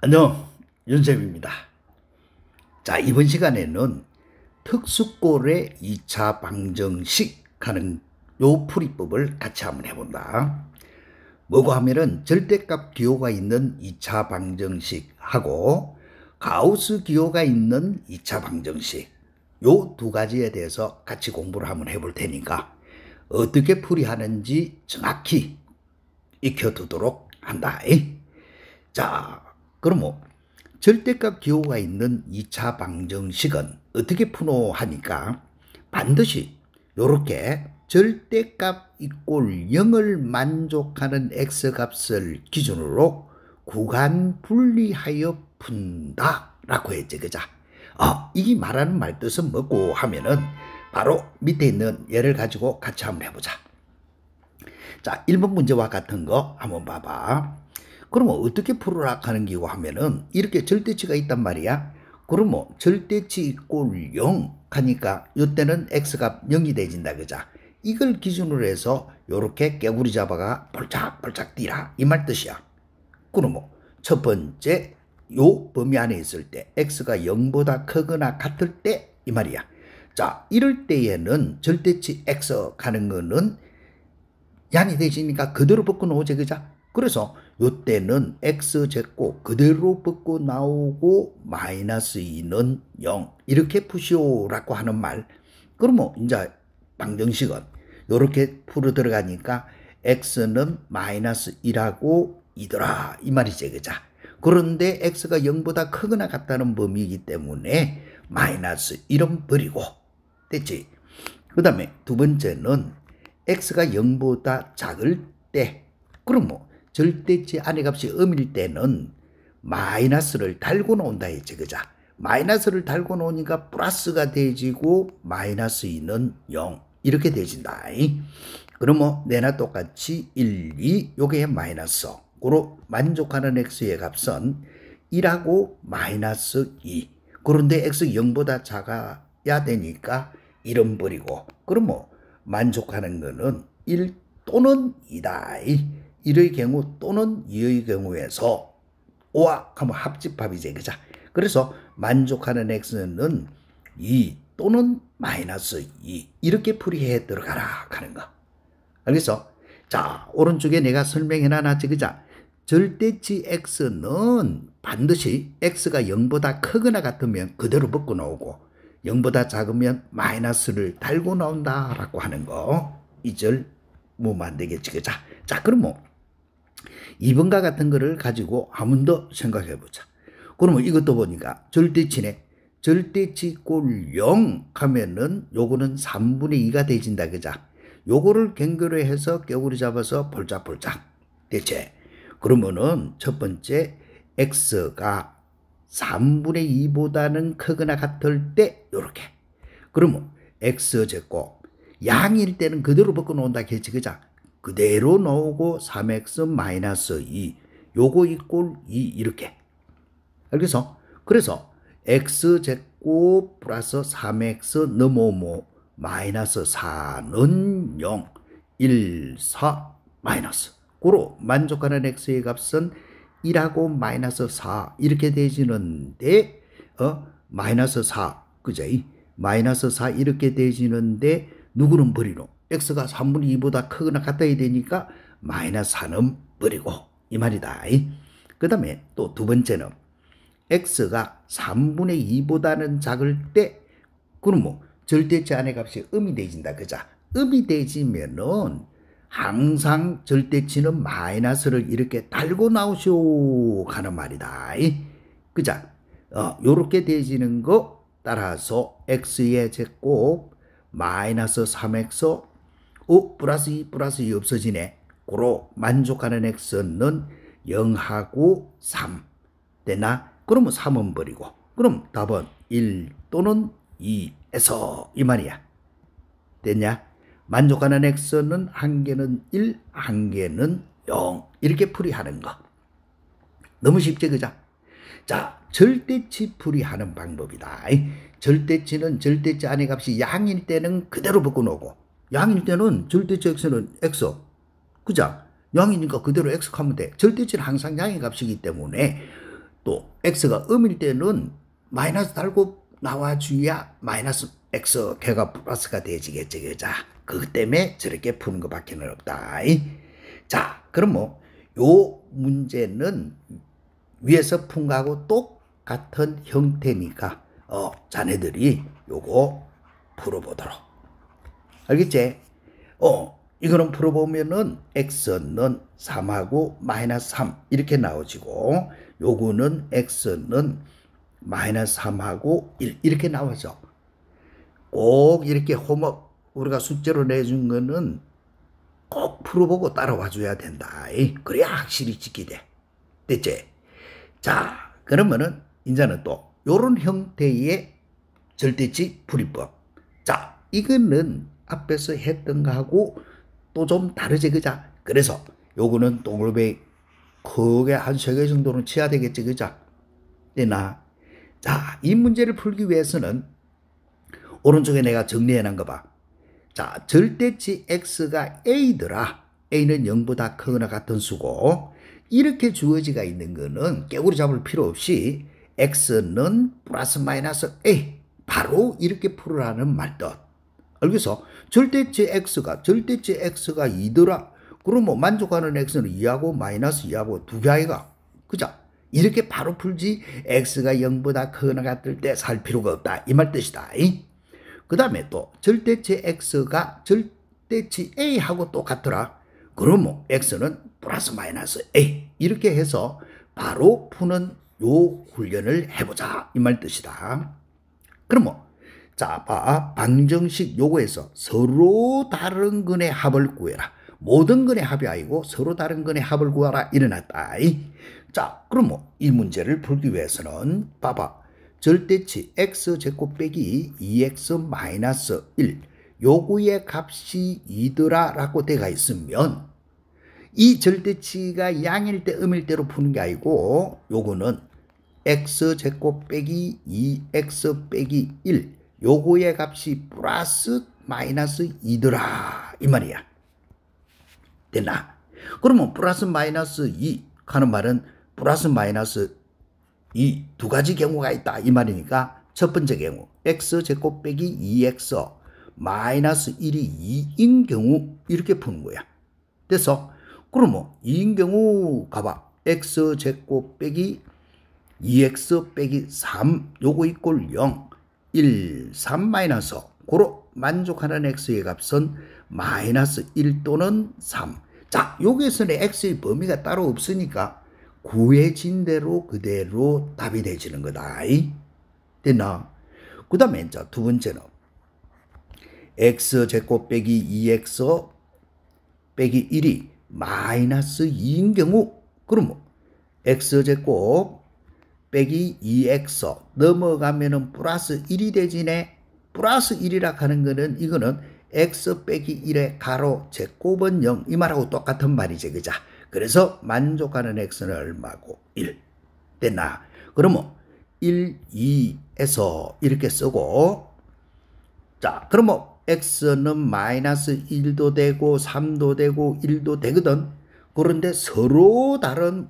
안녕, 윤쌤입니다. 자, 이번 시간에는 특수골의 2차 방정식 하는 요 풀이법을 같이 한번 해본다. 뭐고 하면은 절대값 기호가 있는 2차 방정식하고 가우스 기호가 있는 2차 방정식 요 두 가지에 대해서 같이 공부를 한번 해볼 테니까 어떻게 풀이하는지 정확히 익혀두도록 한다. 자, 그럼 절대값 기호가 있는 2차 방정식은 어떻게 푸노 하니까 반드시 이렇게 절대값 이꼴 0을 만족하는 x값을 기준으로 구간 분리하여 푼다 라고 했지, 그자? 이 말하는 말뜻은 뭐고 하면은 바로 밑에 있는 예를 가지고 같이 한번 해보자. 자, 1번 문제와 같은 거 한번 봐봐. 그러면 어떻게 풀으라 하는 기고 하면은 이렇게 절대치가 있단 말이야. 그러면 절대치 이꼴 0 하니까 이때는 x값 0이 되진다, 그자? 이걸 기준으로 해서 요렇게 깨구리 잡아가 벌짝벌짝 뛰라 이 말 뜻이야. 그러면 첫 번째 요 범위 안에 있을 때 x가 0보다 크거나 같을 때 이 말이야. 자, 이럴 때에는 절대치 x 가는 거는 양이 되시니까 그대로 벗고 나오지, 그자? 그래서 요때는 x제곱 그대로 벗고 나오고 마이너스 2는 0 이렇게 푸시오라고 하는 말. 그러면 이제 방정식은 요렇게 풀어 들어가니까 x는 마이너스 1하고 2더라 이 말이지, 그자? 그런데 x가 0보다 크거나 같다는 범위이기 때문에 마이너스 1은 버리고 됐지? 그 다음에 두 번째는 x가 0보다 작을 때, 그럼 절대치 안의 값이 음일 때는 마이너스를 달고 나온다 했지, 그자? 마이너스를 달고 나오니까 플러스가 되지고 마이너스 2는 0 이렇게 되진다. 그러면 내나 똑같이 1, 2 요게 마이너스로 만족하는 x의 값은 1하고 마이너스 2. 그런데 x 0보다 작아야 되니까 1은 버리고, 그러면 만족하는 거는 1 또는 2다. 1의 경우 또는 2의 경우에서 5와 하면 합집합이지, 그자? 그래서 만족하는 x는 2 또는 마이너스 2 이렇게 풀이해 들어가라 하는 거. 알겠어? 자, 오른쪽에 내가 설명해 놨지, 그자? 절대치 x는 반드시 x가 0보다 크거나 같으면 그대로 벗고 나오고 0보다 작으면 마이너스를 달고 나온다 라고 하는 거. 이 절 뭐면 안 되겠지, 그자? 자, 그럼 2번과 같은 거를 가지고 한 번 더 생각해 보자. 그러면 이것도 보니까 절대치네. 절대치 꼴 0 하면은 요거는 3분의 2가 되진다, 그자? 요거를 경계로 해서 깨구리 잡아서 볼짝볼짝 대체. 그러면은 첫 번째 x가 3분의 2보다는 크거나 같을 때 요렇게. 그러면 x제곱 양일 때는 그대로 벗고 나온다 했지, 그자? 그대로 나오고 3x 마이너스 2 요거 이꼴 2 이렇게. 알겠어? 그래서 x제곱 플러스 3x 넘어오모 마이너스 4는 0 1, 4 마이너스 고로 만족하는 x의 값은 1하고 마이너스 4 이렇게 되지는데 마이너스 4 그죠? 마이너스 4 이렇게 되지는데 누구는 버리노? x가 3분의 2보다 크거나 같아야 되니까 마이너스 4는 버리고 이 말이다. 그 다음에 또 두 번째는 x가 3분의 2보다는 작을 때 그럼 절대치 안의 값이 음이 되진다, 그자? 음이 되지면은 항상 절대치는 마이너스를 이렇게 달고 나오시오 하는 말이다. 그자? 요렇게 되지는 거 따라서 x의 제곱 마이너스 3x 플러스 2 플러스 2 없어지네. 고로 만족하는 x는 0하고 3 되나? 그러면 3은 버리고 그럼 답은 1 또는 2에서 이 말이야. 됐냐? 만족하는 x는 한 개는 1, 한 개는 0 이렇게 풀이하는 거. 너무 쉽지, 그자? 자, 절대치 풀이하는 방법이다. 절대치는 절대치 안의 값이 양일 때는 그대로 벗고 나오고 양일 때는 절대치 x는 x 그자? 양이니까 그대로 x 하면 돼. 절대치는 항상 양의 값이기 때문에 또 x가 음일 때는 마이너스 달고 나와줘야 마이너스 x 걔가 플러스가 되지겠지. 그자. 그것 때문에 저렇게 푸는 것밖에 없다. 자, 그럼 뭐 요 문제는 위에서 푼 거하고 똑같은 형태니까 자네들이 요거 풀어보도록. 알겠지? 이거는 풀어보면은 x는 3하고 마이너스 3 이렇게 나오지고 요거는 x는 마이너스 3하고 1 이렇게 나오죠. 꼭 이렇게 홈워크 우리가 숙제로 내준 거는 꼭 풀어보고 따라와 줘야 된다. 그래야 확실히 지키게 돼. 됐지? 자, 그러면은 이제는 또 요런 형태의 절대치 풀이법. 자, 이거는 앞에서 했던 거하고 또 좀 다르지, 그자? 그래서 요거는 동글베이 크게 한 3개 정도는 쳐야 되겠지, 그자? 되나? 자, 이 문제를 풀기 위해서는 오른쪽에 내가 정리해 놓은 거 봐. 자, 절대치 x가 a더라. a는 0보다 크거나 같은 수고 이렇게 주어지가 있는 거는 깨구리 잡을 필요 없이 x는 플러스 마이너스 a 바로 이렇게 풀으라는 말뜻. 알겠어? 절대치 x가 2더라. 그럼 뭐 만족하는 x는 2하고 마이너스 2하고 두 개 아이가. 그자? 이렇게 바로 풀지 x가 0보다 크거나 같을 때 살 필요가 없다. 이 말 뜻이다. 그 다음에 또 절대치 x가 절대치 a하고 똑같더라. 그럼 뭐 x는 플러스 마이너스 a 이렇게 해서 바로 푸는 요 훈련을 해보자. 이 말 뜻이다. 그럼 뭐 자, 봐. 방정식 요거에서 서로 다른 근의 합을 구해라. 모든 근의 합이 아니고 서로 다른 근의 합을 구하라. 일어났다. 자, 그럼 뭐 이 문제를 풀기 위해서는 봐봐. 절대치 x제곱 빼기 2x 마이너스 1 요구의 값이 2더라 라고 돼가 있으면 이 절대치가 양일 때 음일 때로 푸는 게 아니고 요거는 x제곱 빼기 2x 빼기 1 요거의 값이 플러스 마이너스 2더라 이 말이야. 됐나? 그러면 플러스 마이너스 2 하는 말은 플러스 마이너스 이 두 가지 경우가 있다 이 말이니까 첫 번째 경우 x제곱 빼기 2x 마이너스 1이 2인 경우 이렇게 푸는 거야. 됐어? 그러면 2인 경우 가봐. x제곱 빼기 2x 빼기 3 요거 이꼴 0 1 3 마이너스 고로 만족하는 x의 값은 마이너스 1 또는 3. 자, 여기에서는 x의 범위가 따로 없으니까 구해진 대로 그대로 답이 되지는 거다. 됐나? 그 다음에 이제 두 번째는 x제곱 빼기 2x 빼기 1이 마이너스 2인 경우 그러면 x제곱 빼기 2x 넘어가면은 플러스 1이 되지네. 플러스 1이라 하는 거는 이거는 x 빼기 1의 가로 제곱은 0 이 말하고 똑같은 말이지. 그자? 그래서 만족하는 x는 얼마고? 1. 됐나? 그러면 1, 2에서 이렇게 쓰고 자, 그러면 x는 마이너스 1도 되고 3도 되고 1도 되거든. 그런데 서로 다른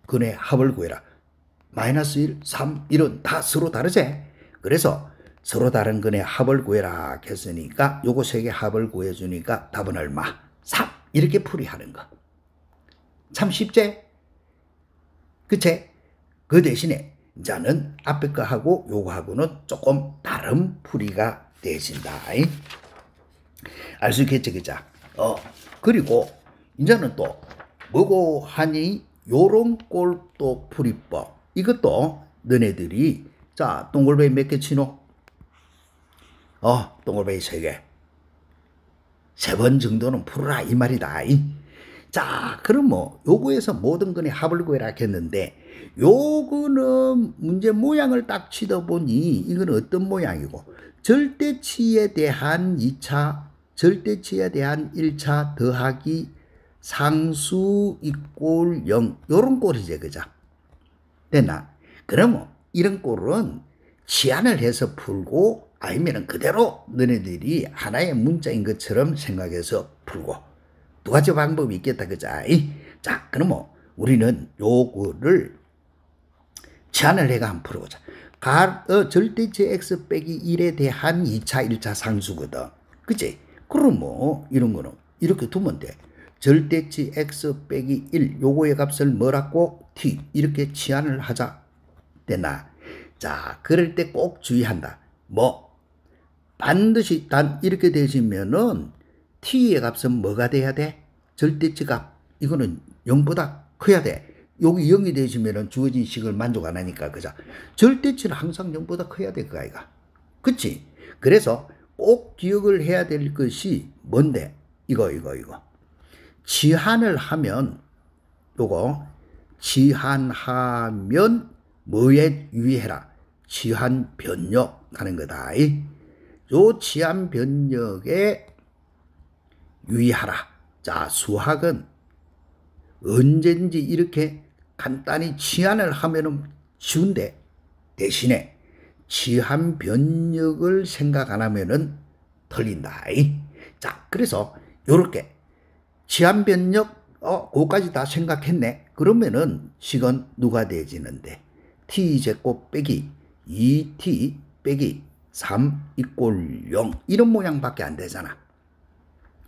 근의 합을 구해라. 마이너스 1, 3, 1은 다 서로 다르지? 그래서 서로 다른 근의 합을 구해라 했으니까 요거 세 개 합을 구해주니까 답은 얼마? 3. 이렇게 풀이하는 거. 참 쉽지? 그치? 그 대신에 이제는 앞에 거하고 요거하고는 조금 다른 풀이가 되신다. 알 수 있겠지, 그자? 그리고 이제는 또 뭐고 하니 요런 꼴도 풀이법. 이것도 너네들이 자, 동글베이 몇 개 치노? 동글베이 3개. 3번 정도는 풀어라 이 말이다. 자, 그럼 뭐 요거에서 모든 근의 합을 구해라 했는데 요거는 문제 모양을 딱 치다 보니 이건 어떤 모양이고 절대치에 대한 2차, 절대치에 대한 1차 더하기 상수 이꼴 0 요런 꼴이지. 그죠? 됐나? 그러면 이런 꼴은 치환을 해서 풀고 아니면 그대로 너네들이 하나의 문자인 것처럼 생각해서 풀고 두 가지 방법이 있겠다. 그자? 자, 그러면 우리는 요거를 치환을 해가 한번 풀어보자. 절대치 x 빼기 1에 대한 2차 1차 상수거든. 그치? 그럼 뭐 이런 거는 이렇게 두면 돼. 절대치 x 빼기 1 요거의 값을 뭐라고? t 이렇게 치환을 하자. 되나? 자, 그럴 때 꼭 주의한다. 뭐 반드시 단 이렇게 되시면은 t의 값은 뭐가 돼야 돼? 절대치 값. 이거는 0보다 커야 돼. 여기 0이 되시면은 주어진 식을 만족 안 하니까, 그죠? 절대치는 항상 0보다 커야 돼, 그 아이가. 그치? 그래서 꼭 기억을 해야 될 것이 뭔데? 이거. 치환을 하면, 치환하면 뭐에 유의해라? 치환 변역 하는 거다. 요 치환 변역에 유의하라. 자, 수학은 언제든지 이렇게 간단히 치환을 하면은 쉬운데 대신에 치환 변역을 생각 안 하면은 틀린다. 자, 그래서 요렇게 치환 변역 그거까지 다 생각했네. 그러면은 식은 누가 되지는데 t제곱 빼기 2t 빼기 3 = 0 이런 모양밖에 안 되잖아.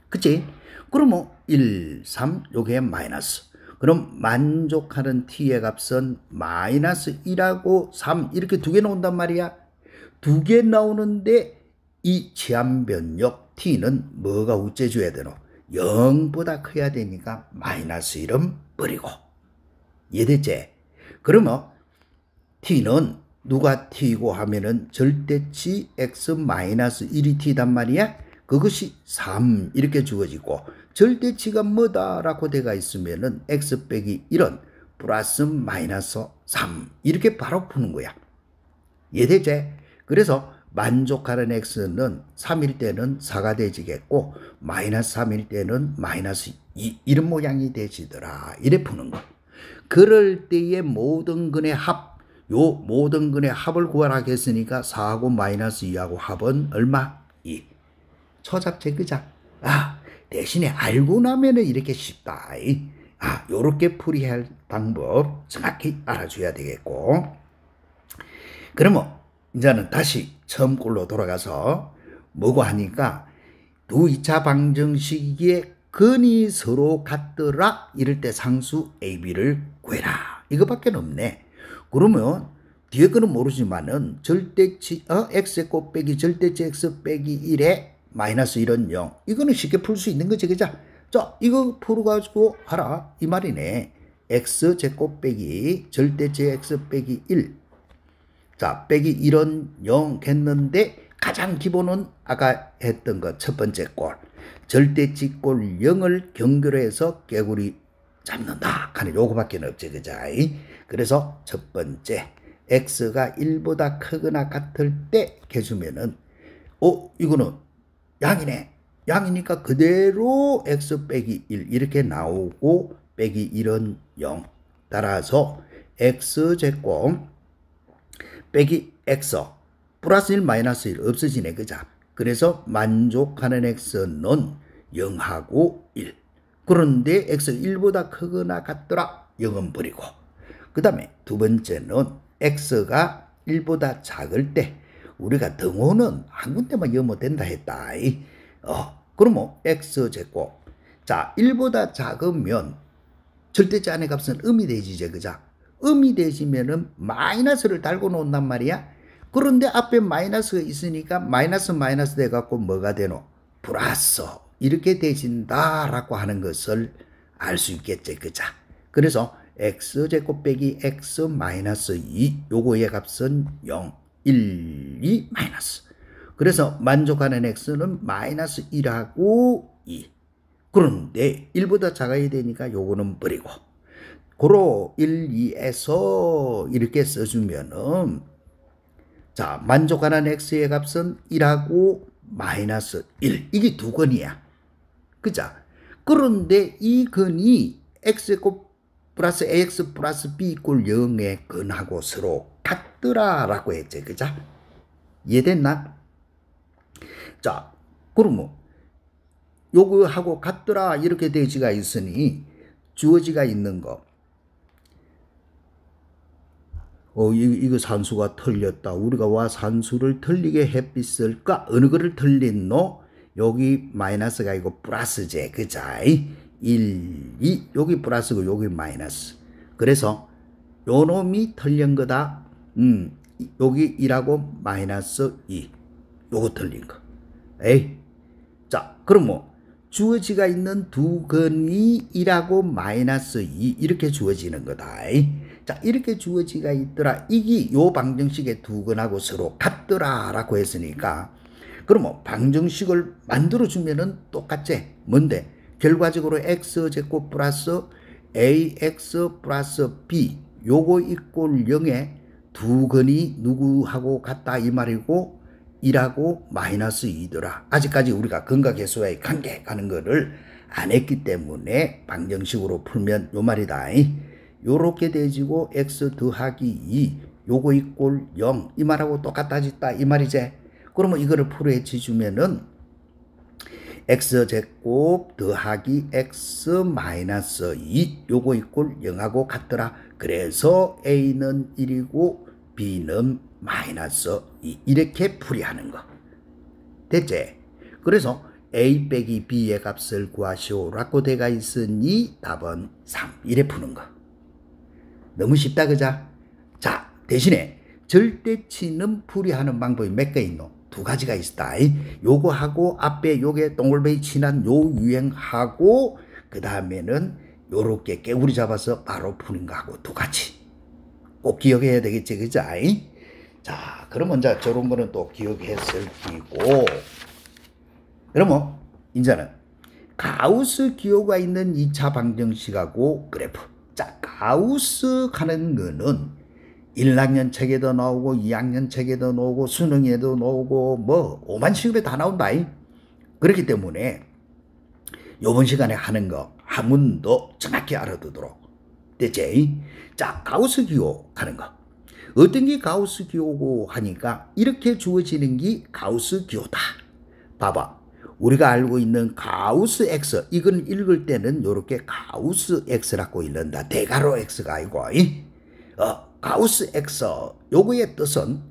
그치? 그러면 1, 3 요게 마이너스. 그럼 만족하는 t의 값은 마이너스 1하고 3 이렇게 두 개 나온단 말이야. 두 개 나오는데 이 치환 변역 t는 뭐가 우째줘야 되노? 0보다 커야 되니까 마이너스 1은 버리고. 이해됐지? 그러면 t는 누가 t고 하면은 절대치 x 마이너스 1이 t단 말이야. 그것이 3 이렇게 주어지고 절대치가 뭐다라고 돼가 있으면은 x 빼기 1은 플러스 마이너스 3 이렇게 바로 푸는 거야. 이해되지? 그래서 만족하는 x는 3일 때는 4가 되지겠고 마이너스 3일 때는 마이너스 2 이런 모양이 되지더라. 이래 푸는 거. 그럴 때의 모든 근의 합, 요 모든 근의 합을 구하라 했으니까 4하고 마이너스 2하고 합은 얼마? 2. 초잡제 그자. 대신에 알고 나면은 이렇게 쉽다. 요렇게 풀이할 방법 정확히 알아줘야 되겠고. 그러면 이제는 다시 처음 꼴로 돌아가서 뭐고 하니까 두 2차 방정식의 근이 서로 같더라. 이럴 때 상수 A, B를 구해라. 이거밖에 없네. 그러면 뒤에 거는 모르지만은 절대치 x 곱빼기 절대치 x 빼기 1에 마이너스 1은 0. 이거는 쉽게 풀 수 있는 거지, 그죠? 자, 이거 풀어가지고 하라. 이 말이네. x제곱 빼기 절대치 x 빼기 1. 자, 빼기 1은 0 했는데 가장 기본은 아까 했던 거 첫 번째 꼴. 절대치 꼴 0을 경계로해서 개구리 잡는다. 하는 요거밖에 없지, 그죠? 그래서 첫 번째 x가 1보다 크거나 같을 때 해주면은 이거는 양이네. 양이니까 그대로 x 빼기 1 이렇게 나오고 빼기 1은 0. 따라서 x제곱 빼기 x 플러스 1 마이너스 1 없어지네. 그죠? 그래서 만족하는 x는 0하고 1. 그런데 x 1보다 크거나 같더라. 0은 버리고. 그 다음에 두 번째는 x가 1보다 작을 때 우리가 등호는 한 군데만 여면 된다 했다. 그러면 x제곱. 자, 1보다 작으면 절대치 안의 값은 음이 되지죠. 그죠? 음이 되시면은 마이너스를 달고 놓는단 말이야. 그런데 앞에 마이너스가 있으니까 마이너스 돼갖고 뭐가 되노? 플러스. 이렇게 되신다라고 하는 것을 알 수 있겠지. 그죠? 그래서 x제곱 빼기 x 마이너스 2 요거의 값은 0. 1, 2 마이너스. 그래서 만족하는 x는 마이너스 1하고 2. 그런데 1보다 작아야 되니까 요거는 버리고. 고로 1, 2에서 이렇게 써주면은 자, 만족하는 x의 값은 1하고 마이너스 1. 이게 두 건이야. 그죠? 그런데 이 건이 x곱 플러스 ax 플러스 b = 0의 건하고 서로 같더라라고 했지. 그죠? 이해됐나? 자, 그러면 요거하고 같더라 이렇게 되지가 있으니 주어지가 있는 거 이거 산수가 틀렸다. 우리가 와 산수를 틀리게 했었을까? 어느 거를 틀렸노? 여기 마이너스가 이거 플러스제. 그자? 1, 2. 여기 플러스고 여기 마이너스. 그래서 요 놈이 틀린 거다. 여기 1하고 마이너스 2. 요거 틀린 거. 에이. 자, 그럼 뭐 주어지가 있는 두 근이 1하고 마이너스 2 이렇게 주어지는 거다. 자, 이렇게 주어지가 있더라. 이게 요 방정식의 두 근하고 서로 같더라 라고 했으니까 그러면 방정식을 만들어 주면은 똑같지. 뭔데? 결과적으로 x제곱 플러스 ax 플러스 b 요거 이꼴 0에 두 근이 누구하고 같다 이 말이고 1하고 마이너스 2더라. 아직까지 우리가 근각계수와의 관계 가는 거를 안 했기 때문에 방정식으로 풀면 요 말이다. 요렇게 돼지고 x 더하기 2 요거 이꼴 0 이 말하고 똑같아졌다 이 말이지. 그러면 이거를 풀어헤치 주면은 x제곱 더하기 x 마이너스 2 요거 이꼴 0하고 같더라. 그래서 a는 1이고 b는 마이너스 2 이렇게 풀이하는 거. 됐지? 그래서 a 빼기 b의 값을 구하시오라고 돼가 있으니 답은 3 이래 푸는 거. 너무 쉽다 그자? 자, 대신에 절대치는 풀이하는 방법이 몇 개 있노? 두 가지가 있다. 요거하고 앞에 요게 동글뱅이 친한 요 유행하고 그 다음에는 요렇게 깨구리 잡아서 바로 푸는 거하고 두 가지 꼭 기억해야 되겠지 그자? 자, 그러면 이제 저런 거는 또 기억했을 기고 그러면 이제는 가우스 기호가 있는 2차 방정식하고 그래프. 자, 가우스 가는 거는 1학년 책에도 나오고 2학년 책에도 나오고 수능에도 나오고 뭐 5만 시급에 다 나온다. 그렇기 때문에 요번 시간에 하는 거 한 번 더 정확히 알아두도록 됐지? 자, 가우스 기호 가는 거. 어떤 게 가우스 기호고 하니까 이렇게 주어지는 게 가우스 기호다. 봐봐. 우리가 알고 있는 가우스 x 이건 읽을 때는 이렇게 가우스 x라고 읽는다. 대가로 x가 아니고 가우스 x 요거의 뜻은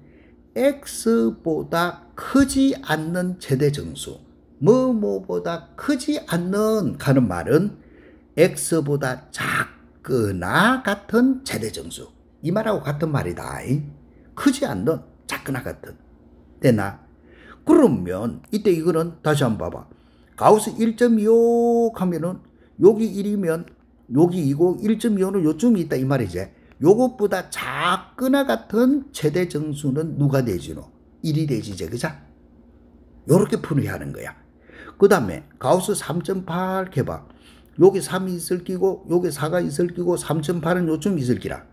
x보다 크지 않는 최대정수 뭐보다 크지 않는 하는 말은 x보다 작거나 같은 최대정수 이 말하고 같은 말이다. 크지 않는 작거나 같은. 됐나? 그러면 이때 이거는 다시 한번 봐봐. 가우스 1.25 하면은 여기 1이면 여기 2고 1.25는 요쯤이 있다 이 말이지. 요것보다 작거나 같은 최대 정수는 누가 되지노? 1이 되지지 그자? 요렇게 풀이하는 거야. 그 다음에 가우스 3.8 해봐. 여기 3이 있을 끼고 여기 4가 있을 끼고 3.8은 요쯤 있을 끼라.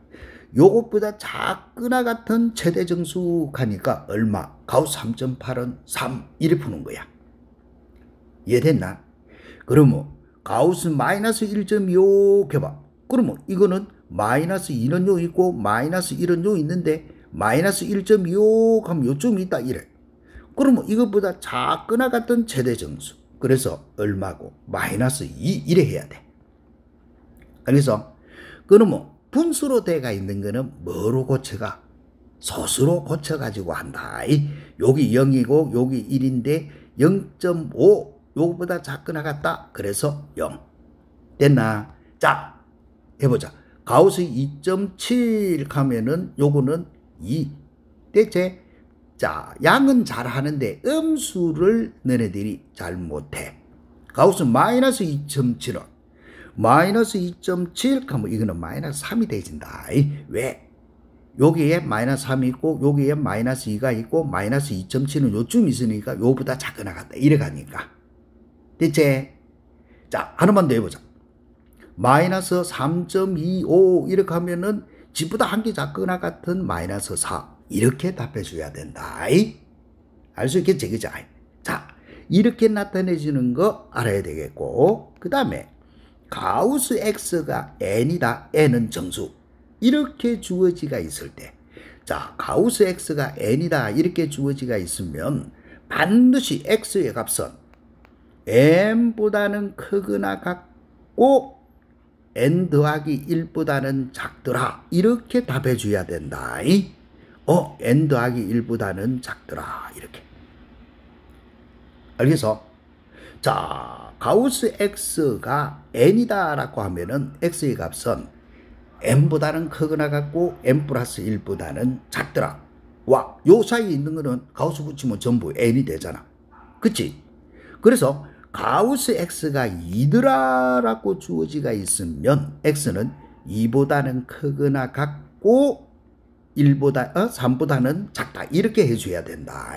요것보다 작거나 같은 최대 정수 가니까 얼마? 가우스 3.8은 3 이래 푸는 거야. 이해됐나? 그러면 가우스 마이너스 1.25 해봐. 그러면 이거는 마이너스 2는 요 있고 마이너스 1은 요 있는데 마이너스 1.25 하면 요쯤 있다 이래. 그러면 이것보다 작거나 같은 최대 정수. 그래서 얼마고? 마이너스 2 이래 해야 돼. 그래서 그러면 분수로 돼가 있는 거는 뭐로 고쳐가? 소수로 고쳐가지고 한다. 여기 0이고 여기 1인데 0.5 요거보다 작거나 같다. 그래서 0. 됐나? 자, 해보자. 가우스 2.7 하면은 요거는 2. 됐지? 자, 양은 잘 하는데 음수를 너네들이 잘 못해. 가우스 마이너스 2.7은 마이너스 2.7 하면 이거는 마이너스 3이 되진다. 왜? 여기에 마이너스 3이 있고 여기에 마이너스 2가 있고 마이너스 2.7은 요쯤 있으니까 요보다 작거나 같다. 이래 가니까. 됐지? 자, 하나만 더 해보자. 마이너스 3.25 이렇게 하면은 집보다 한 개 작거나 같은 마이너스 4 이렇게 답해줘야 된다. 알 수 있겠지? 그죠? 자, 이렇게 나타내주는 거 알아야 되겠고 그 다음에 가우스 x가 n이다. n은 정수. 이렇게 주어지가 있을 때 자, 가우스 x가 n이다. 이렇게 주어지가 있으면 반드시 x의 값은 n보다는 크거나 같고 n 더하기 1보다는 작더라. 이렇게 답해 줘야 된다. n 더하기 1보다는 작더라. 이렇게. 알겠어? 자, 가우스 x가 n이다 라고 하면은 x의 값은 n보다는 크거나 같고 n 플러스 1보다는 작더라. 와, 요 사이에 있는 거는 가우스 붙이면 전부 n이 되잖아. 그치? 그래서 가우스 x가 2더라 라고 주어지가 있으면 x는 2보다는 크거나 같고 3보다는 작다. 이렇게 해줘야 된다.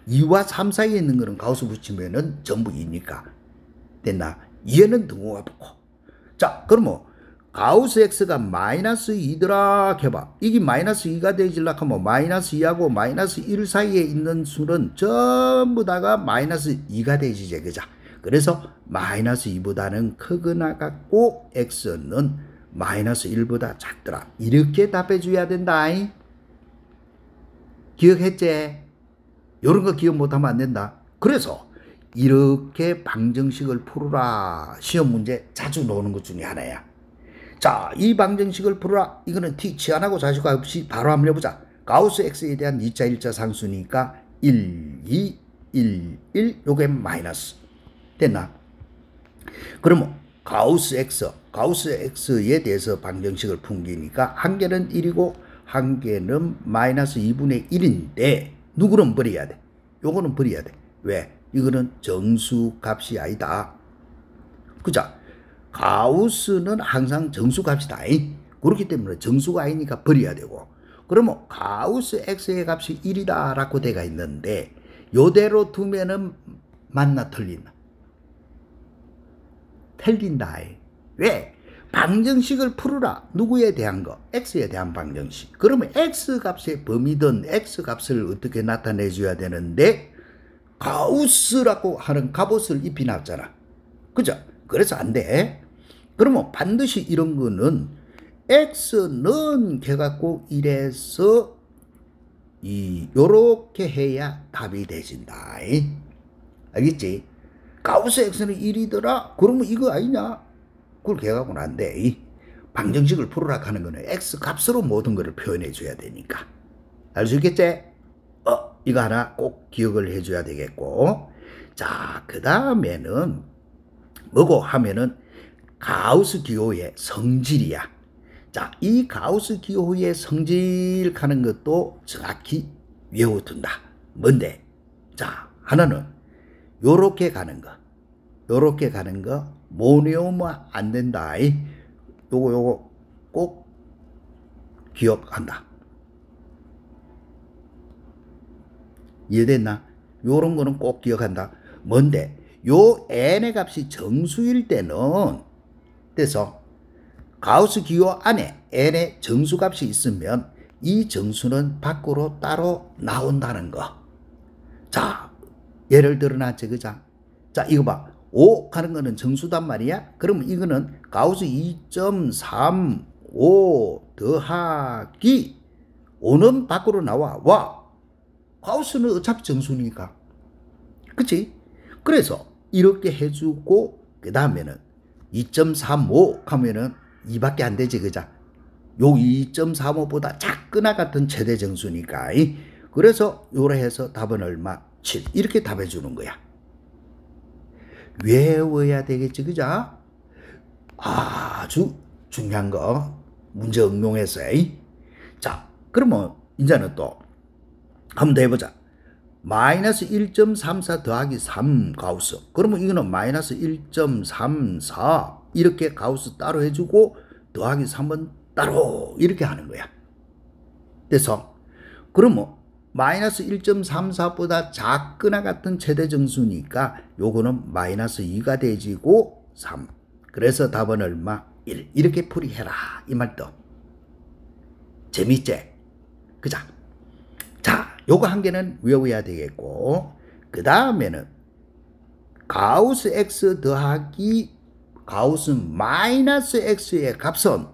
2와 3 사이에 있는 거는 가우스 붙이면은 전부 2니까. 됐나? 얘는 등호가 붙고. 자, 그러면 가우스 x가 마이너스 2더라 해봐. 이게 마이너스 2가 되질라 하면 마이너스 2하고 마이너스 1 사이에 있는 수는 전부 다가 마이너스 2가 되지제. 그죠? 그래서 마이너스 2보다는 크거나 같고 x는 마이너스 1보다 작더라. 이렇게 답해 줘야 된다. 기억했지? 이런 거 기억 못하면 안 된다. 그래서 이렇게 방정식을 풀어라. 시험 문제 자주 나오는 것 중에 하나야. 자, 이 방정식을 풀어라. 이거는 치안하고 자식과 없이 바로 한번 해보자. 가우스 x에 대한 2차 1차 상수니까 1, 2, 1, 1 요게 마이너스. 됐나? 그러면 가우스 x에 대해서 방정식을 풍기니까 한 개는 1이고 한 개는 마이너스 2분의 1인데 누구는 버려야 돼? 요거는 버려야 돼. 왜? 이거는 정수값이 아니다. 그죠? 가우스는 항상 정수값이다. 그렇기 때문에 정수가 아니니까 버려야 되고. 그러면 가우스 x의 값이 1이다 라고 돼가 있는데 요대로 두면은 맞나 틀린다? 틀린다. 왜? 방정식을 풀어라. 누구에 대한 거? x에 대한 방정식. 그러면 x값의 범위든 x값을 어떻게 나타내 줘야 되는데 가우스라고 하는 갑옷을 입혀놨잖아. 그죠? 그래서 안 돼. 그러면 반드시 이런 거는 x는 해갖고 1에서 요렇게 해야 답이 되진다. 알겠지? 가우스 x는 1이더라? 그러면 이거 아니냐? 그렇게 해갖고는 안 돼. 방정식을 풀어라 하는 거는 x 값으로 모든 것을 표현해 줘야 되니까. 알 수 있겠지? 이거 하나 꼭 기억을 해줘야 되겠고. 자, 그 다음에는 뭐고 하면은 가우스 기호의 성질이야. 자, 이 가우스 기호의 성질 하는 것도 정확히 외워둔다. 뭔데? 자, 하나는 요렇게 가는 거. 요렇게 가는 거 못 외우면 안 된다. 요거 꼭 기억한다. 이해됐나? 요런 거는 꼭 기억한다. 뭔데? 요 n의 값이 정수일 때는 그래서 가우스 기호 안에 n의 정수값이 있으면 이 정수는 밖으로 따로 나온다는 거. 자, 예를 들어놨지, 그자? 자, 이거 봐. 5 가는 거는 정수단 말이야? 그러면 이거는 가우스 2.35 더하기 5는 밖으로 나와. 와! 가우스는 어차피 정수니까. 그치? 그래서 이렇게 해주고 그 다음에는 2.35 하면은 2밖에 안 되지, 그자? 요 2.35보다 작거나 같은 최대 정수니까. 그래서 요래 해서 답은 얼마? 7. 이렇게 답해 주는 거야. 외워야 되겠지, 그자? 아주 중요한 거 문제 응용해서. 자, 그러면 이제는 또 한번 더 해보자. 마이너스 1.34 더하기 3 가우스. 그러면 이거는 마이너스 1.34 이렇게 가우스 따로 해주고 더하기 3은 따로 이렇게 하는 거야. 그래서 그러면 마이너스 1.34보다 작거나 같은 최대 정수니까 요거는 마이너스 2가 되지고 3. 그래서 답은 얼마? 1. 이렇게 풀이해라. 이 말도. 재밌지? 그자? 자, 요거 한 개는 외워야 되겠고, 그 다음에는 가우스 x 더하기 가우스 마이너스 x의 값은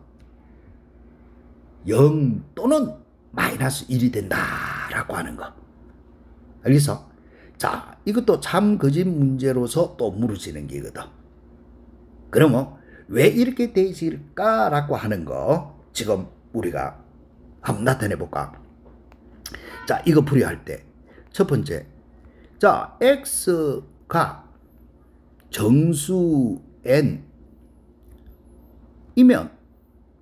0 또는 마이너스 1이 된다라고 하는 거. 알겠어? 자, 이것도 참 거짓 문제로서 또 물어지는 게거든. 그러면 왜 이렇게 되질까라고 하는 거 지금 우리가 한번 나타내 볼까? 자, 이거 풀이할 때 첫 번째, 자, x가 정수 n이면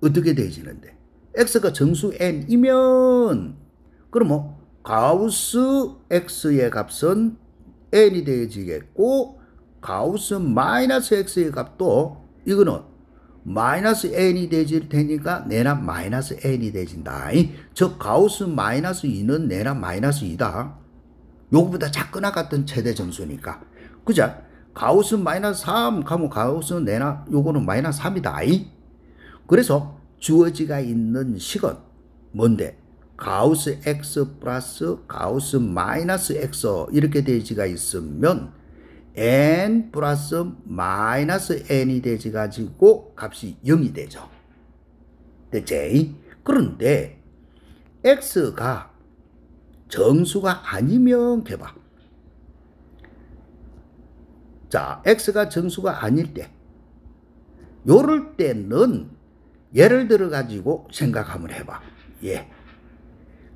어떻게 되지는데? x가 정수 n이면 그러면 가우스 x의 값은 n이 되어지겠고 가우스 마이너스 x의 값도 이거는 마이너스 n이 되질 테니까 내나 마이너스 n이 되진다. 즉 가우스 마이너스 2는 내나 마이너스 2다. 요거보다 작거나 같은 최대 정수니까. 그죠? 가우스 마이너스 3 가면 가우스 내나 요거는 마이너스 3이다. 그래서 주어지가 있는 식은 뭔데? 가우스 x 플러스 가우스 마이너스 x 이렇게 되지가 있으면 n 플러스 마이너스 n이 되지 가지고 값이 0이 되죠. 됐지? 그런데 x가 정수가 아니면 해봐. 자, x가 정수가 아닐 때 요럴 때는 예를 들어 가지고 생각 한번 해봐. 예.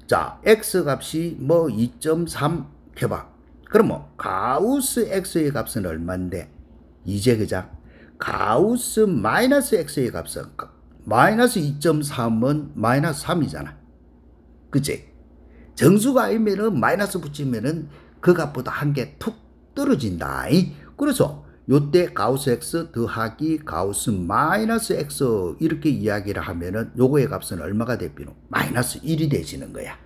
자, x 값이 뭐 2.3 해봐. 그러면 가우스 x의 값은 얼마인데? 이제 그자 가우스 마이너스 x의 값은 마이너스 2.3은 마이너스 3이잖아. 그치? 정수가 아니면은 마이너스 붙이면은 그 값보다 한 개 툭 떨어진다. 그래서 요때 가우스 x 더하기 가우스 마이너스 x 이렇게 이야기를 하면은 요거의 값은 얼마가 되비노? 마이너스 1이 되지는 거야.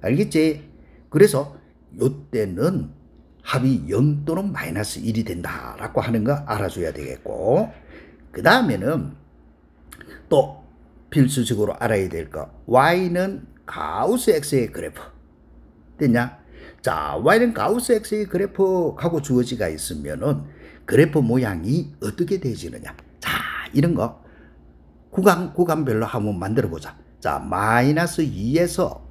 알겠지? 그래서 요때는 합이 0 또는 마이너스 1이 된다라고 하는 거 알아줘야 되겠고, 그 다음에는 또 필수적으로 알아야 될 거, y는 가우스 x의 그래프 됐냐? 자, y는 가우스 x의 그래프하고 주어지가 있으면은 그래프 모양이 어떻게 되지느냐? 자, 이런 거 구간별로 한번 만들어 보자. 자, 마이너스 2에서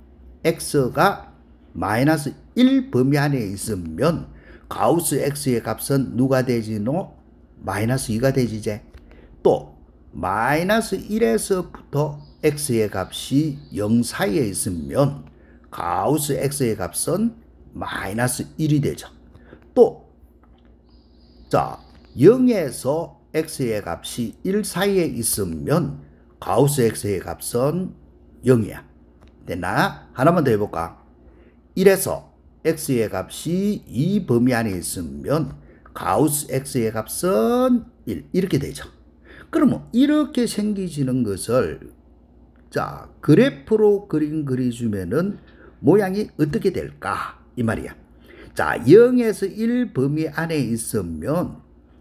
x가 마이너스 1 범위 안에 있으면 가우스 x의 값은 누가 되지노? 마이너스 2가 되지제. 또 마이너스 1에서부터 x의 값이 0 사이에 있으면 가우스 x의 값은 마이너스 1이 되죠. 또 자, 0에서 x의 값이 1 사이에 있으면 가우스 x의 값은 0이야. 됐나? 하나만 더 해볼까? 1에서 x의 값이 2 범위 안에 있으면 가우스 x의 값은 1 이렇게 되죠. 그러면 이렇게 생기지는 것을 자, 그래프로 그려주면은 모양이 어떻게 될까? 이 말이야. 자, 0에서 1 범위 안에 있으면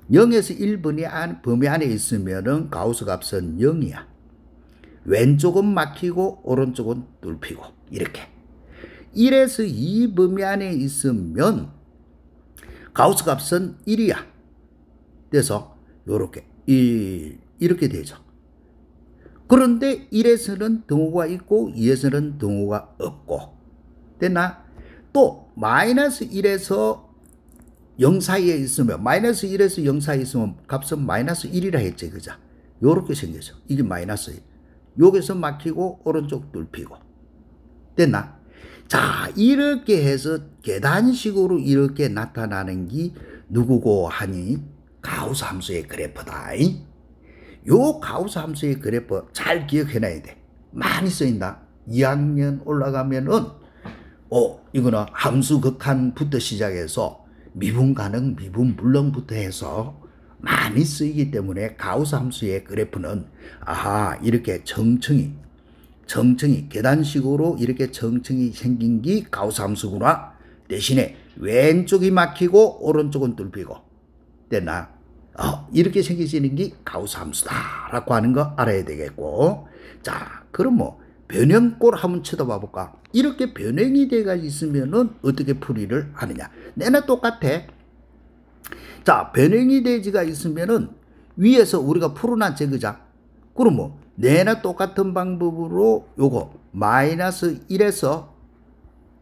0에서 1 범위 안에 있으면은 가우스 값은 0이야. 왼쪽은 막히고 오른쪽은 뚫히고 이렇게. 1에서 2 범위 안에 있으면 가우스 값은 1이야. 그래서 요렇게 이렇게 되죠. 그런데 1에서는 등호가 있고 2에서는 등호가 없고. 됐나? 또 마이너스 1에서 0 사이에 있으면 마이너스 1에서 0 사이에 있으면 값은 마이너스 1이라 했지. 그죠? 요렇게 생겨져. 이게 마이너스 1. 여기서 막히고 오른쪽 뚫히고. 됐나? 자, 이렇게 해서 계단식으로 이렇게 나타나는 게 누구고 하니 가우스 함수의 그래프다. 요 가우스 함수의 그래프 잘 기억해놔야 돼. 많이 쓰인다. 2학년 올라가면은 이거는 함수 극한부터 시작해서 미분 가능, 미분 물렁부터 해서 많이 쓰이기 때문에 가우스 함수의 그래프는 이렇게 정층이 계단식으로 이렇게 정층이 생긴 게 가우스 함수구나. 대신에 왼쪽이 막히고 오른쪽은 뚫히고. 됐나? 이렇게 생기시는 게 가우스 함수다라고 하는 거 알아야 되겠고. 자, 그럼 뭐 변형꼴 한번 쳐다봐 볼까? 이렇게 변형이 돼가 있으면은 어떻게 풀이를 하느냐? 내나 똑같아. 자, 변형이 되지가 있으면은 위에서 우리가 풀어놨지, 그자? 그럼 뭐 내나 똑같은 방법으로 요거 마이너스 1에서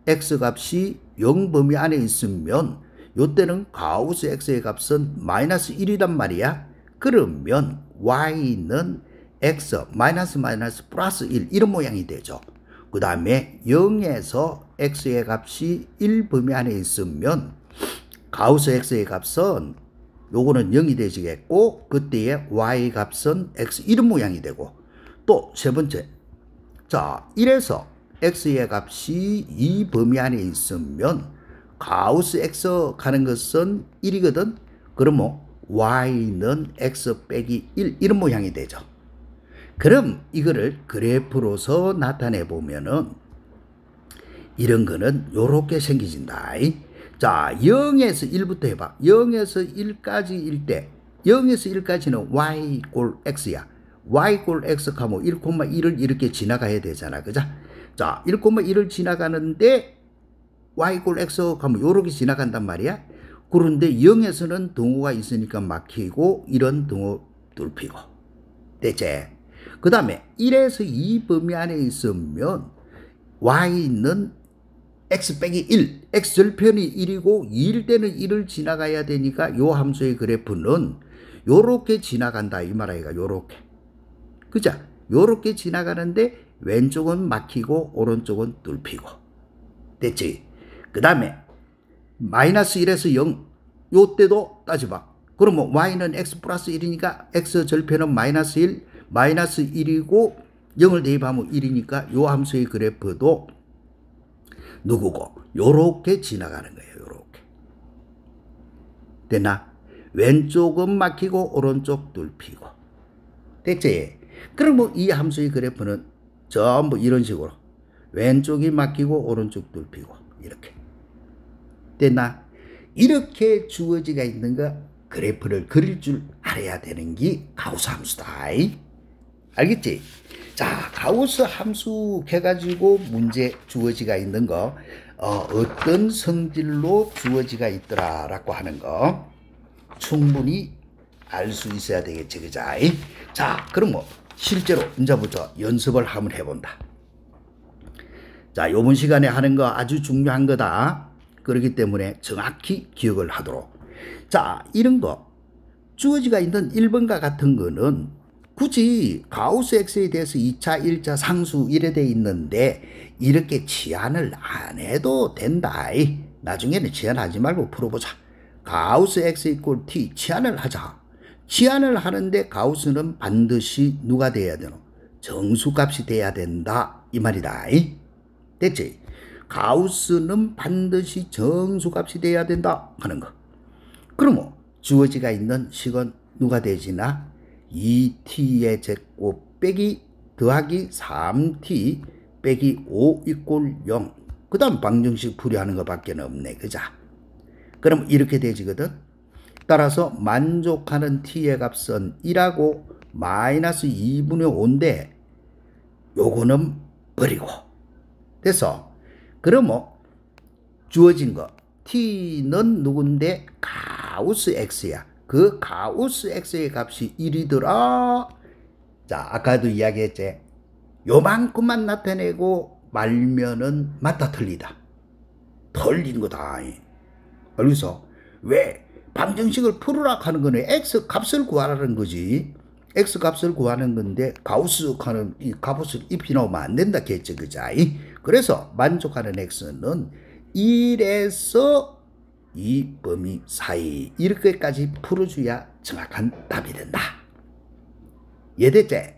x 값이 0 범위 안에 있으면 요때는 가우스 x의 값은 마이너스 1이란 말이야. 그러면 y는 x 마이너스 마이너스 플러스 1 이런 모양이 되죠. 그 다음에 0에서 x의 값이 1 범위 안에 있으면 가우스 x의 값은 요거는 0이 되시겠고 그때의 y 값은 x 이런 모양이 되고 또 세 번째 자 1에서 x의 값이 2 범위 안에 있으면 가우스 x 가는 것은 1이거든. 그러면 y는 x 빼기 1 이런 모양이 되죠. 그럼 이거를 그래프로서 나타내 보면은 이런 거는 요렇게 생기진다. 자 0에서 1부터 해봐. 0에서 1까지일 때 0에서 1까지는 y 꼴 x야. y 꼴 x 하면 1,1을 이렇게 지나가야 되잖아. 그죠? 자 1,1을 지나가는데 y 꼴 x 하면 요렇게 지나간단 말이야. 그런데 0에서는 등호가 있으니까 막히고 이런 등호 뚫히고 됐지? 그 다음에 1에서 2 범위 안에 있으면 y는 x 빼기 1, x 절편이 1이고 2일 때는 1을 지나가야 되니까 요 함수의 그래프는 요렇게 지나간다 이 말이야. 요렇게. 그죠? 요렇게 지나가는데 왼쪽은 막히고 오른쪽은 뚫히고 됐지? 그 다음에 마이너스 1에서 0 요때도 따져봐. 그러면 y는 x 플러스 1이니까 x 절편은 마이너스 1 마이너스 1이고 0을 대입하면 1이니까 요 함수의 그래프도 누구고 요렇게 지나가는 거예요. 요렇게 됐나? 왼쪽은 막히고 오른쪽 뚫히고 됐지? 그러면 이 함수의 그래프는 전부 이런 식으로 왼쪽이 막히고 오른쪽 뚫히고 이렇게 됐나? 이렇게 주어지가 있는 거 그래프를 그릴 줄 알아야 되는 게 가우스 함수다. 알겠지? 자, 가우스 함수 해가지고 문제 주어지가 있는 거 어떤 성질로 주어지가 있더라라고 하는 거 충분히 알 수 있어야 되겠지, 그자? 자, 그럼 뭐 실제로 이제부터 연습을 한번 해본다. 자, 요번 시간에 하는 거 아주 중요한 거다. 그렇기 때문에 정확히 기억을 하도록. 자, 이런 거 주어지가 있는 1번과 같은 거는 굳이 가우스 x에 대해서 2차, 1차 상수 이래 돼 있는데 이렇게 치환을 안 해도 된다. 나중에는 치환하지 말고 풀어보자. 가우스 x 이꼴 t 치환을 하자. 치환을 하는데 가우스는 반드시 누가 돼야 되노? 정수값이 돼야 된다 이 말이다. 됐지? 가우스는 반드시 정수값이 돼야 된다 하는 거. 그러면 주어지가 있는 식은 누가 되지나? 2t의 제곱 빼기 더하기 3t 빼기 5 이꼴 0. 그 다음 방정식 풀이하는 것밖에 없네. 그자? 그럼 이렇게 되지거든. 따라서 만족하는 t의 값은 1하고 마이너스 2분의 5인데 요거는 버리고 됐어. 그러면 주어진 거 t는 누군데 가우스 x야. 그 가우스 x의 값이 1이더라. 자, 아까도 이야기했지. 요만큼만 나타내고 말면은 맞다 틀리다. 틀린 거다. 알겠어? 왜? 방정식을 풀으라 하는 거는 x 값을 구하라는 거지. x 값을 구하는 건데 가우스 하는 이 가우스 입이 나오면 안 된다 했지, 그자? 그래서 만족하는 x는 1에서 이 범위 사이 이렇게까지 풀어줘야 정확한 답이 된다. 이해됐지?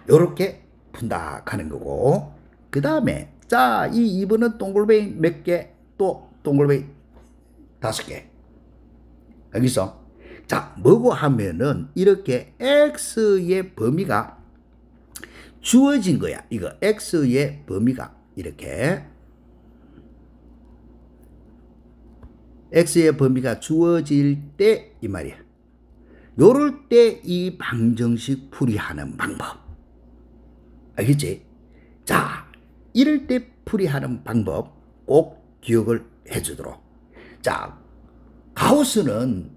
요렇게 푼다 하는 거고 그 다음에 자, 이 2번은 동글뱅이 몇 개? 또 동글뱅이 5개. 여기서 자, 뭐고 하면은 이렇게 x의 범위가 주어진 거야. 이거 x의 범위가 이렇게 x의 범위가 주어질 때 이 말이야. 요럴 때 이 방정식 풀이하는 방법. 알겠지? 자, 이럴 때 풀이하는 방법 꼭 기억을 해주도록. 자, 가우스는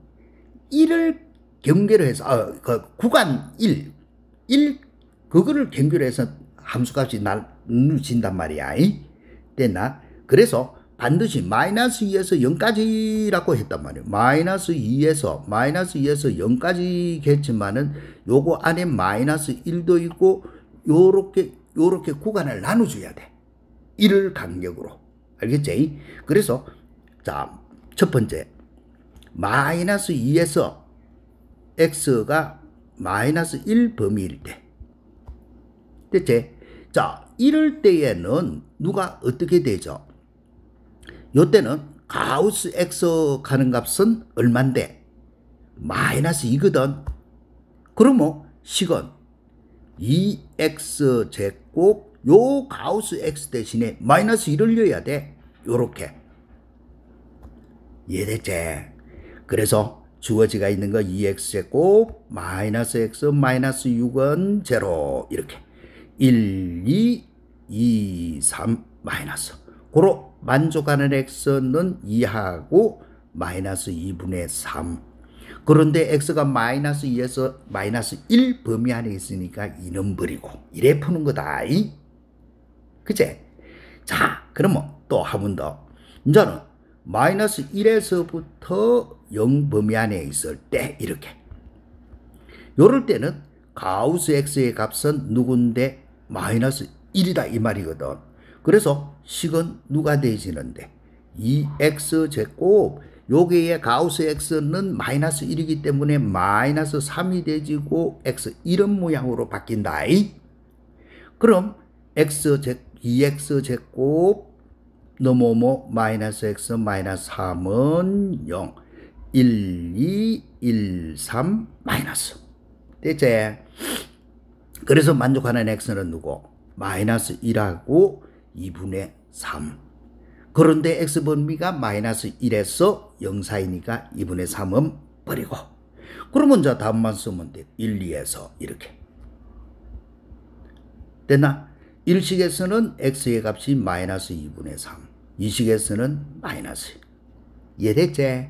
1을 경계로 해서 그 구간 1 그거를 경계로 해서 함수값이 나눠진단 말이야. 됐나? 그래서 반드시 마이너스 2에서 0까지라고 했단 말이에요. 마이너스 2에서 0까지겠지만은 요거 안에 마이너스 1도 있고 요렇게 구간을 나눠줘야 돼. 1을 간격으로. 알겠지? 그래서 자, 첫 번째 마이너스 2에서 x가 마이너스 1 범위일 때. 됐지? 자, 이럴 때에는 누가 어떻게 되죠? 요때는 가우스 x 가는 값은 얼만데? 마이너스 2거든. 그러면 식은 2x 제곱 요 가우스 x 대신에 마이너스 1을 넣어야 돼. 요렇게. 이해됐지? 그래서 주어지가 있는 거 2x 제곱 마이너스 x 마이너스 6은 제로 이렇게 1, 2, 3 마이너스 고로 만족하는 x는 2하고 마이너스 2분의 3 그런데 x가 마이너스 2에서 마이너스 1 범위 안에 있으니까 2는 버리고 이래 푸는 거다. 그치? 자, 그러면 또 한 번 더. 이제는 마이너스 1에서부터 0 범위 안에 있을 때 이렇게. 요럴 때는 가우스 x의 값은 누군데? 마이너스 1이다 이 말이거든. 그래서 식은 누가 되지는데? 2x 제곱 여기에 가우스 x는 마이너스 1이기 때문에 마이너스 3이 되지고 x 이런 모양으로 바뀐다. 그럼 2x 제곱 너뭐뭐 마이너스 x 마이너스 3은 0 1, 2, 1, 3 마이너스 됐지? 그래서 만족하는 x는 누구? 마이너스 1하고 2분의 3 그런데 x 범위가 마이너스 1에서 0 사이니까 2분의 3은 버리고 그러면 자 답만 쓰면 돼. 1, 2에서 이렇게 됐나? 1식에서는 x의 값이 마이너스 2분의 3 2식에서는 마이너스 이해됐지?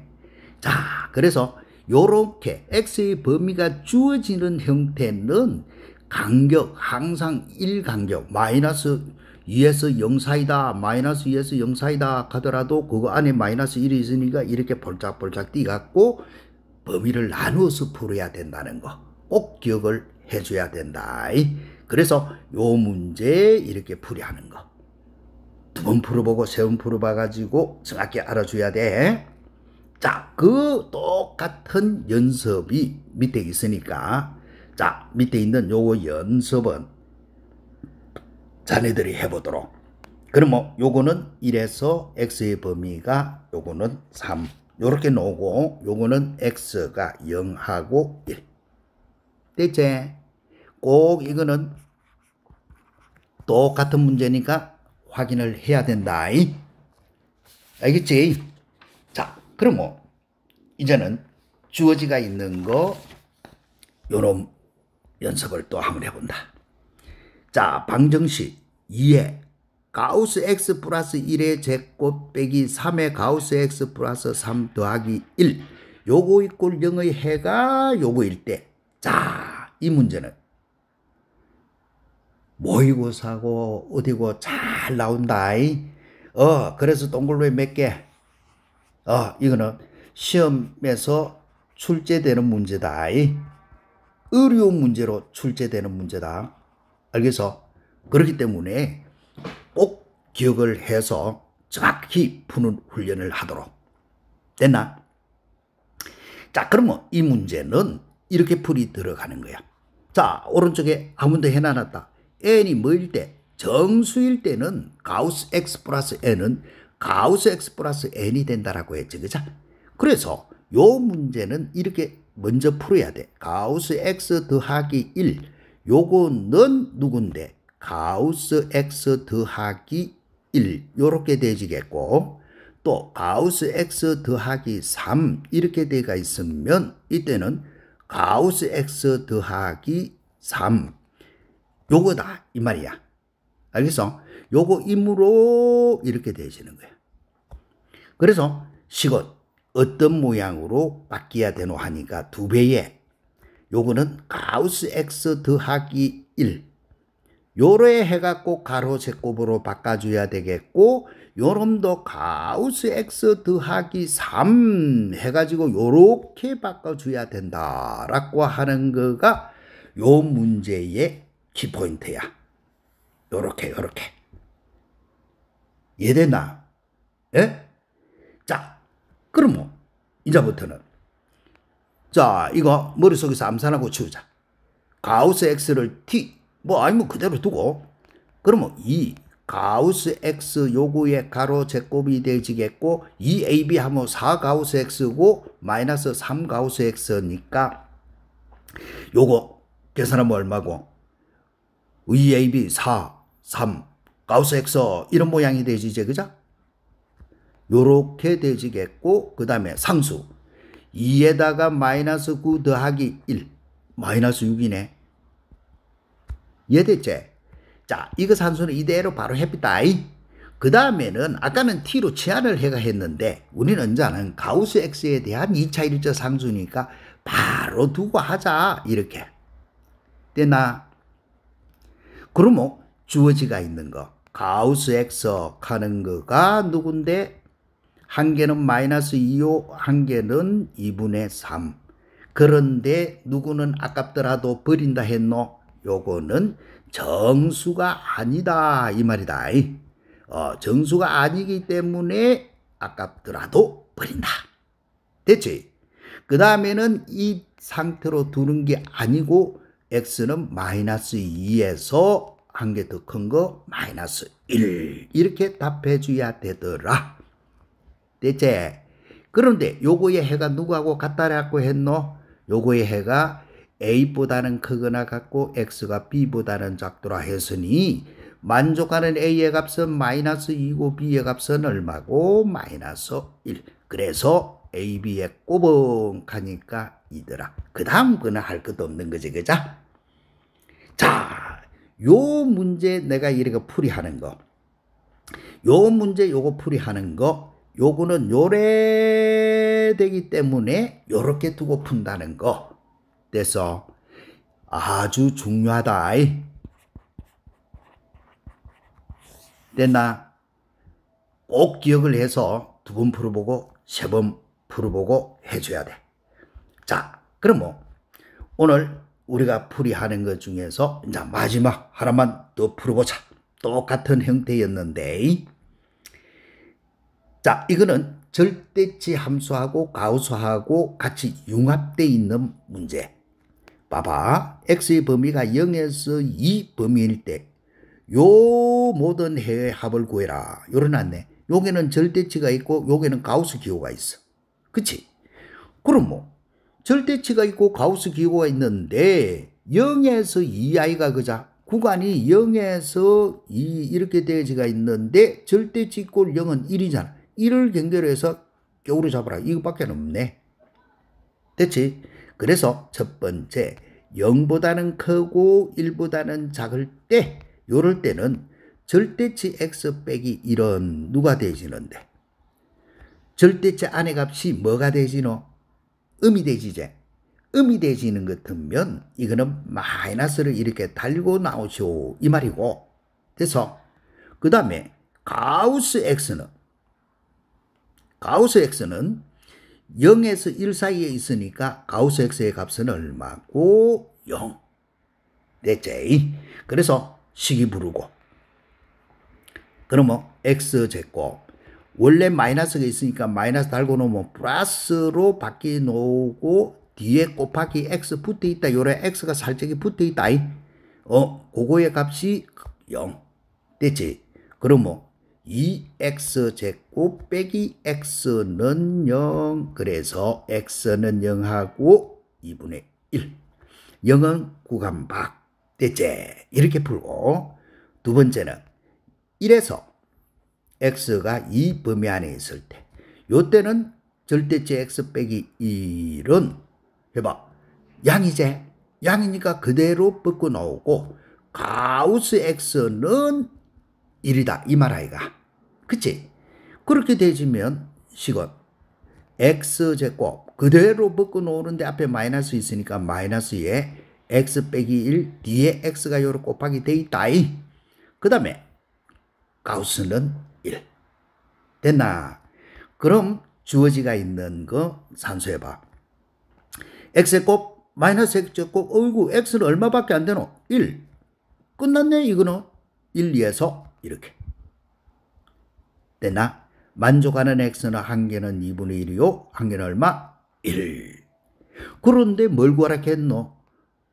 자, 그래서 요렇게 x의 범위가 주어지는 형태는 간격 항상 1간격 마이너스 2에서 0 사이다 마이너스 2에서 0 사이다 하더라도 그거 안에 마이너스 1이 있으니까 이렇게 볼짝볼짝 띄갖고 범위를 나누어서 풀어야 된다는 거 꼭 기억을 해줘야 된다. 그래서 요 문제 이렇게 풀이하는 거 두 번 풀어보고 세 번 풀어봐가지고 정확히 알아줘야 돼. 자, 그 똑같은 연습이 밑에 있으니까 자, 밑에 있는 요거 연습은 자네들이 해보도록. 그러면 요거는 1에서 x의 범위가 요거는 3 요렇게 놓고 요거는 x가 0하고 1 됐지? 꼭 이거는 똑같은 문제니까 확인을 해야 된다. 알겠지? 자, 그러면 이제는 주어지가 있는 거 요런 연습을 또 한번 해본다. 자, 방정식 2에 가우스 x 플러스 1의 제곱 빼기 3의 가우스 x 플러스 3 더하기 1 요거 이꼴 0의 해가 요거일 때 자, 이 문제는 모의고사고 어디고 잘 나온다. 그래서 동글로에 몇 개? 이거는 시험에서 출제되는 문제다. 어려운 문제로 출제되는 문제다. 알겠어? 그렇기 때문에 꼭 기억을 해서 정확히 푸는 훈련을 하도록. 됐나? 자, 그러면 이 문제는 이렇게 풀이 들어가는 거야. 자, 오른쪽에 한 번 더 해놔놨다. n이 뭐일 때? 정수일 때는 가우스 x 플러스 n은 가우스 x 플러스 n이 된다라고 했지. 그죠? 그래서 요 문제는 이렇게 먼저 풀어야 돼. 가우스 x 더하기 1 요거는 누군데? 가우스 x 더하기 1 요렇게 되지겠고 또 가우스 x 더하기 3 이렇게 돼가 있으면 이때는 가우스 x 더하기 3 요거다 이 말이야. 알겠어? 요거 임으로 이렇게 되시는 거야. 그래서 식은 어떤 모양으로 바뀌어야 되노 하니까 2배에 요거는 가우스 x 더하기 1 요래 해갖고 가로 제곱으로 바꿔줘야 되겠고, 요놈도 가우스 x 더하기 3 해가지고 요렇게 바꿔줘야 된다라고 하는 거가 요 문제의 키포인트야. 요렇게. 이해됐나? 예? 자, 그럼 이제부터는 자, 이거 머릿속에서 암산하고 치우자. 가우스 x를 t 아니면 그대로 두고, 그러면 이 가우스 x 요거의 가로 제곱이 되지겠고, 2ab 하면 4 가우스 x고 마이너스 3 가우스 x니까 요거 계산하면 얼마고? 2ab 4 3 가우스 x 이런 모양이 되지제, 그죠? 요렇게 되지겠고, 그 다음에 상수 2에다가 마이너스 9 더하기 1 마이너스 6이네. 이해됐지? 자, 이거 산수는 이대로 바로 해봤다. 그 다음에는 아까는 t로 치환을 해가 했는데 우리는 이제는 가우스 x에 대한 2차 1차 상수니까 바로 두고 하자. 이렇게 됐나? 그러면 주어지가 있는 거 가우스 x 하는 거가 누군데, 한 개는 마이너스 2요, 한 개는 2분의 3. 그런데 누구는 아깝더라도 버린다 했노? 요거는 정수가 아니다 이 말이다. 정수가 아니기 때문에 아깝더라도 버린다. 됐지? 그 다음에는 이 상태로 두는 게 아니고 x는 마이너스 2에서 한 개 더 큰 거 마이너스 1 이렇게 답해 줘야 되더라. 됐지? 그런데 요거의 해가 누구하고 같다라고 했노? 요거의 해가 a보다는 크거나 같고 x가 b보다는 작더라 했으니 만족하는 a의 값은 마이너스 2고 b의 값은 얼마고? 마이너스 1. 그래서 a, b에 꼬벙하니까 이더라. 그 다음 거는 할 것도 없는 거지, 그죠? 자, 요 문제 내가 이렇게 풀이하는 거, 요 문제 요거 풀이하는 거, 요거는 요래 되기 때문에 요렇게 두고 푼다는 거. 그래서 아주 중요하다. 됐나? 꼭 기억을 해서 2번 풀어보고 3번 풀어보고 해줘야 돼. 자, 그러면 오늘 우리가 풀이하는 것 중에서 이제 마지막 하나만 더 풀어보자. 똑같은 형태였는데, 자, 이거는 절대치 함수하고 가우수하고 같이 융합되어 있는 문제. 봐봐. x의 범위가 0에서 2 범위일 때 요 모든 해의 합을 구해라. 요래놨네. 여기는 절대치가 있고 여기는 가우스 기호가 있어. 그치? 그럼 절대치가 있고 가우스 기호가 있는데 0에서 2i가 그자? 구간이 0에서 2 이렇게 되어지가 있는데 절대치 있고 0은 1이잖아. 1을 경계로 해서 격으로 잡아라. 이거밖에 없네. 됐지? 그래서 첫 번째 0보다는 크고 1보다는 작을 때, 요럴 때는 절대치 x 빼기 1은 누가 되지는데, 절대치 안의 값이 뭐가 되지노? 음이 되지제. 음이 되지는 것 같으면 이거는 마이너스를 이렇게 달고 나오시오 이 말이고, 그래서 그 다음에 가우스 x는 0에서 1 사이에 있으니까 가우스 x의 값은 얼마고? 0. 됐지? 그래서 식이 부르고, 그러면 x제곱, 원래 마이너스가 있으니까 마이너스 달고 놓으면 플러스로 바뀌어 놓고 뒤에 곱하기 x 붙어 있다. 요래 x가 살짝이 붙어 있다. 그거의 값이 0. 됐지? 그러면 2x제곱 빼기 x는 0. 그래서 x는 0하고 2분의 1. 0은 구간 밖. 됐지? 이렇게 풀고, 두 번째는 1에서 x가 이 범위 안에 있을 때, 요때는 절대치 x 빼기 1은 해봐. 양이제. 양이니까 그대로 벗고 나오고 가우스 x는 1이다. 이 말 아이가. 그치? 그렇게 되지면 식은 x제곱 그대로 벗고 놓는데 앞에 마이너스 있으니까 마이너스에 x 빼기 1 뒤에 x가 요렇게 곱하기 돼 있다. 그 다음에 가우스는 1. 됐나? 그럼 주어지가 있는 거 산수해봐. x의 곱 마이너스 x의 곱 어이구 x는 얼마밖에 안 되노? 1. 끝났네 이거는. 1, 2에서 이렇게. 됐나? 만족하는 x는 한 개는 2분의 1이요. 한 개는 얼마? 1. 그런데 뭘 구하라 했노?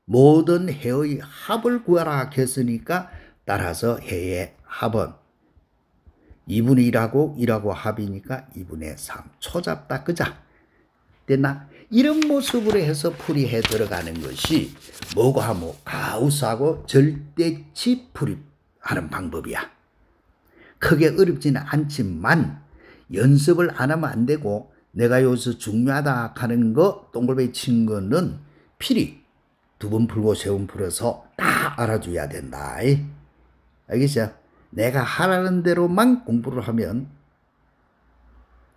모든 해의 합을 구하라 했으니까 따라서 해의 합은 2분의 1하고 1하고 합이니까 2분의 3. 초잡다 그자. 됐나? 이런 모습으로 해서 풀이해 들어가는 것이 뭐고 하면 가우스하고 절대치 풀이하는 방법이야. 크게 어렵지는 않지만 연습을 안 하면 안 되고 내가 여기서 중요하다 하는 거 동글뱅이 친 거는 필히 2번 풀고 3번 풀어서 다 알아줘야 된다. 알겠죠? 내가 하라는 대로만 공부를 하면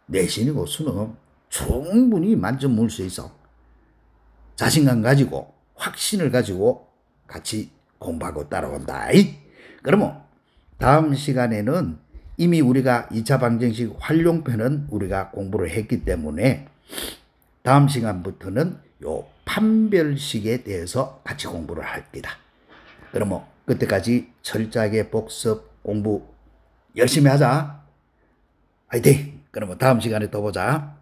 내신이고 수능 충분히 만점 물 수 있어. 자신감 가지고 확신을 가지고 같이 공부하고 따라온다. 그러면 다음 시간에는 이미 우리가 2차 방정식 활용편은 우리가 공부를 했기 때문에 다음 시간부터는 요 판별식에 대해서 같이 공부를 할 거다. 그러면 그때까지 철저하게 복습 공부 열심히 하자. 화이팅! 그러면 다음 시간에 또 보자.